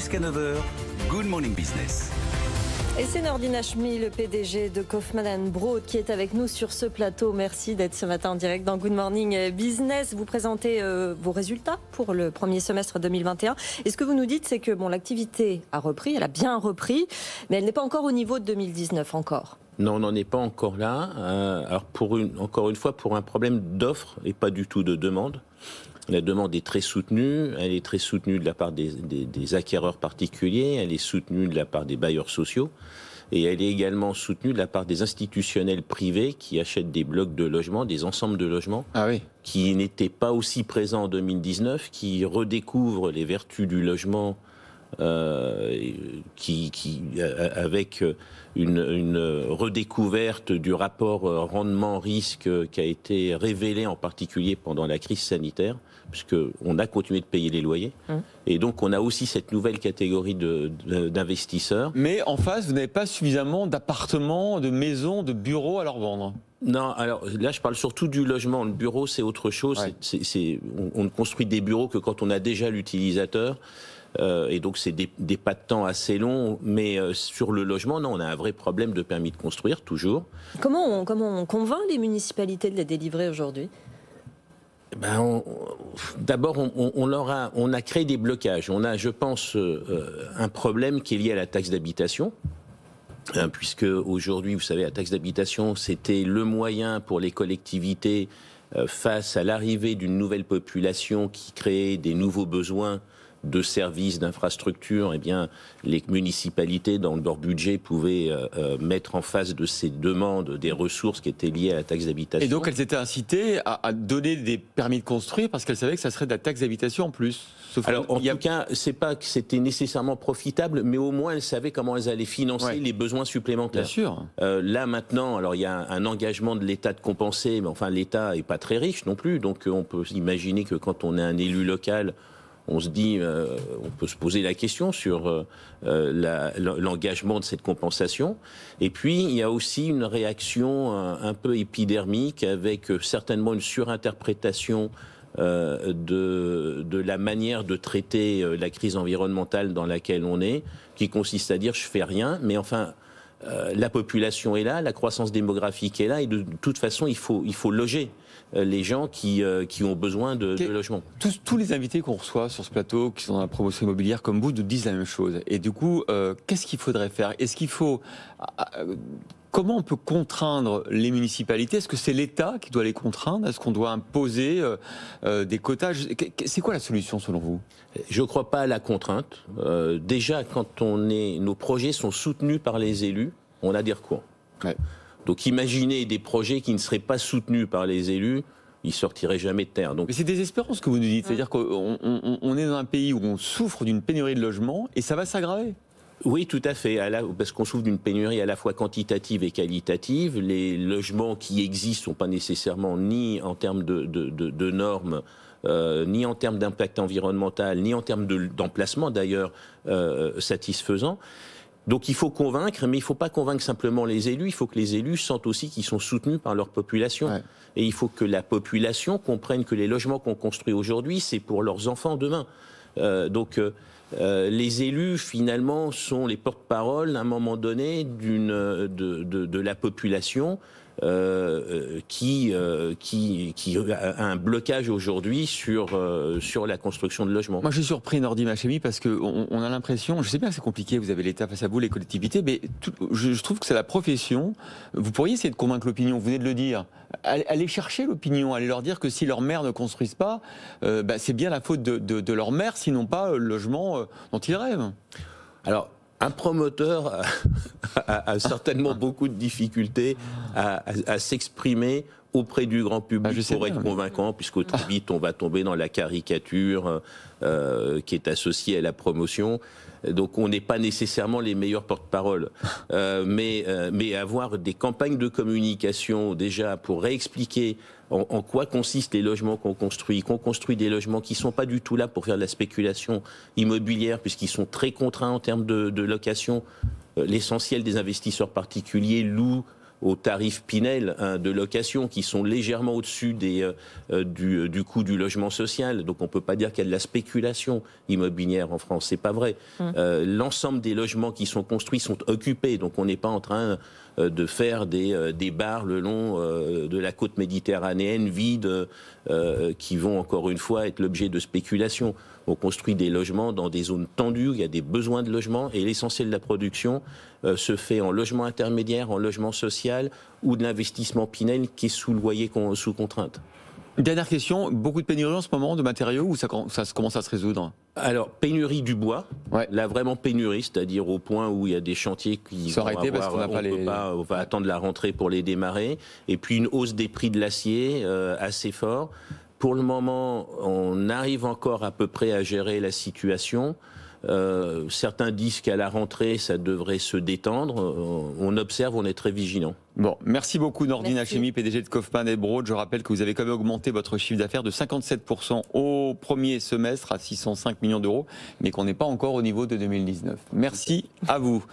Jusqu'à 9h, Good Morning Business. Et c'est Nordine Hachmi, le PDG de Kaufmann & Broad, qui est avec nous sur ce plateau. Merci d'être ce matin en direct dans Good Morning Business. Vous présentez vos résultats pour le premier semestre 2021. Et ce que vous nous dites, c'est que l'activité a repris, elle a bien repris, mais elle n'est pas encore au niveau de 2019 encore. Non, on n'en est pas encore là. Alors encore une fois, pour un problème d'offre et pas du tout de demande. La demande est très soutenue. Elle est très soutenue de la part des acquéreurs particuliers. Elle est soutenue de la part des bailleurs sociaux. Et elle est également soutenue de la part des institutionnels privés qui achètent des blocs de logements, des ensembles de logements, qui n'étaient pas aussi présents en 2019, qui redécouvrent les vertus du logement, avec une redécouverte du rapport rendement-risque qui a été révélé en particulier pendant la crise sanitaire, puisqu'on a continué de payer les loyers. Et donc on a aussi cette nouvelle catégorie d'investisseurs. Mais en face, vous n'avez pas suffisamment d'appartements, de maisons, de bureaux à leur vendre. Non, alors là je parle surtout du logement. Le bureau c'est autre chose. Ouais. On ne construit des bureaux que quand on a déjà l'utilisateur. Et donc c'est des pas de temps assez longs, mais sur le logement, non, on a un vrai problème de permis de construire, toujours. Comment on convainc les municipalités de les délivrer aujourd'hui ? D'abord, on a créé des blocages. On a, je pense, un problème qui est lié à la taxe d'habitation. Puisque aujourd'hui, vous savez, la taxe d'habitation, c'était le moyen pour les collectivités face à l'arrivée d'une nouvelle population qui créait des nouveaux besoins de services, d'infrastructures. Eh bien, les municipalités, dans leur budget, pouvaient mettre en face de ces demandes des ressources qui étaient liées à la taxe d'habitation. Et donc, elles étaient incitées à donner des permis de construire parce qu'elles savaient que ça serait de la taxe d'habitation en plus. Alors, en tout cas, c'est pas que c'était nécessairement profitable, mais au moins elles savaient comment elles allaient financer les besoins supplémentaires. Bien sûr. Là, maintenant, alors il y a un engagement de l'État de compenser, mais enfin, l'État est pas très riche non plus, donc on peut imaginer que quand on est un élu local, on se dit, on peut se poser la question sur l'engagement de cette compensation. Et puis, il y a aussi une réaction un peu épidermique avec certainement une surinterprétation de la manière de traiter la crise environnementale dans laquelle on est, qui consiste à dire je fais rien, mais enfin la population est là, la croissance démographique est là, et de toute façon il faut loger les gens qui ont besoin de logement. Tous les invités qu'on reçoit sur ce plateau, qui sont dans la promotion immobilière comme vous, nous disent la même chose. Et du coup, qu'est-ce qu'il faudrait faire ? Est-ce qu'il faut... Comment on peut contraindre les municipalités ? Est-ce que c'est l'État qui doit les contraindre ? Est-ce qu'on doit imposer des quotas ? C'est quoi la solution selon vous ? Je ne crois pas à la contrainte. Déjà, quand nos projets sont soutenus par les élus, on a des recours. Ouais. Donc imaginez des projets qui ne seraient pas soutenus par les élus, ils ne sortiraient jamais de terre. Donc... Mais c'est désespérant ce que vous nous dites. C'est-à-dire qu'on est dans un pays où on souffre d'une pénurie de logements et ça va s'aggraver. Oui, tout à fait, parce qu'on souffre d'une pénurie à la fois quantitative et qualitative. Les logements qui existent ne sont pas nécessairement ni en termes de normes, ni en termes d'impact environnemental, ni en termes d'emplacement d'ailleurs satisfaisants. Donc il faut convaincre, mais il ne faut pas convaincre simplement les élus, il faut que les élus sentent aussi qu'ils sont soutenus par leur population. Ouais. Et il faut que la population comprenne que les logements qu'on construit aujourd'hui, c'est pour leurs enfants demain. Les élus, finalement, sont les porte-parole, à un moment donné, de la population qui a un blocage aujourd'hui sur la construction de logements. Moi, je suis surpris, Nordine Hachmi, parce qu'on a l'impression, je sais bien que c'est compliqué, vous avez l'État face à vous, les collectivités, mais je trouve que c'est la profession. Vous pourriez essayer de convaincre l'opinion, vous venez de le dire. Allez chercher l'opinion, allez leur dire que si leurs maires ne construisent pas, c'est bien la faute de leur maire, sinon pas le logement dont ils rêvent. Alors, un promoteur a certainement beaucoup de difficultés à s'exprimer auprès du grand public pour être convaincant, puisqu'au très vite on va tomber dans la caricature qui est associée à la promotion. Donc on n'est pas nécessairement les meilleurs porte-parole, mais avoir des campagnes de communication déjà pour réexpliquer en quoi consistent les logements qu'on construit des logements qui ne sont pas du tout là pour faire de la spéculation immobilière, puisqu'ils sont très contraints en termes de location. L'essentiel des investisseurs particuliers louent aux tarifs Pinel de location qui sont légèrement au-dessus du coût du logement social. Donc on ne peut pas dire qu'il y a de la spéculation immobilière en France, c'est pas vrai. L'ensemble des logements qui sont construits sont occupés, donc on n'est pas en train de faire des bars le long de la côte méditerranéenne vides qui vont encore une fois être l'objet de spéculation. On construit des logements dans des zones tendues, il y a des besoins de logement et l'essentiel de la production se fait en logement intermédiaire, en logement social ou de l'investissement Pinel qui est sous loyer sous contrainte. Dernière question, beaucoup de pénurie en ce moment de matériaux ou ça commence à se résoudre? Alors, pénurie du bois, là vraiment pénurie, c'est-à-dire au point où il y a des chantiers qui vont arrêter parce qu'on n'a pas on va attendre la rentrée pour les démarrer, et puis une hausse des prix de l'acier assez fort. Pour le moment, on arrive encore à peu près à gérer la situation. Certains disent qu'à la rentrée, ça devrait se détendre. On observe, on est très vigilant. Bon, merci beaucoup Nordine Hachemi, PDG de Kaufmann & Broad. Je rappelle que vous avez quand même augmenté votre chiffre d'affaires de 57% au premier semestre à 605 millions d'euros, mais qu'on n'est pas encore au niveau de 2019. Merci à vous.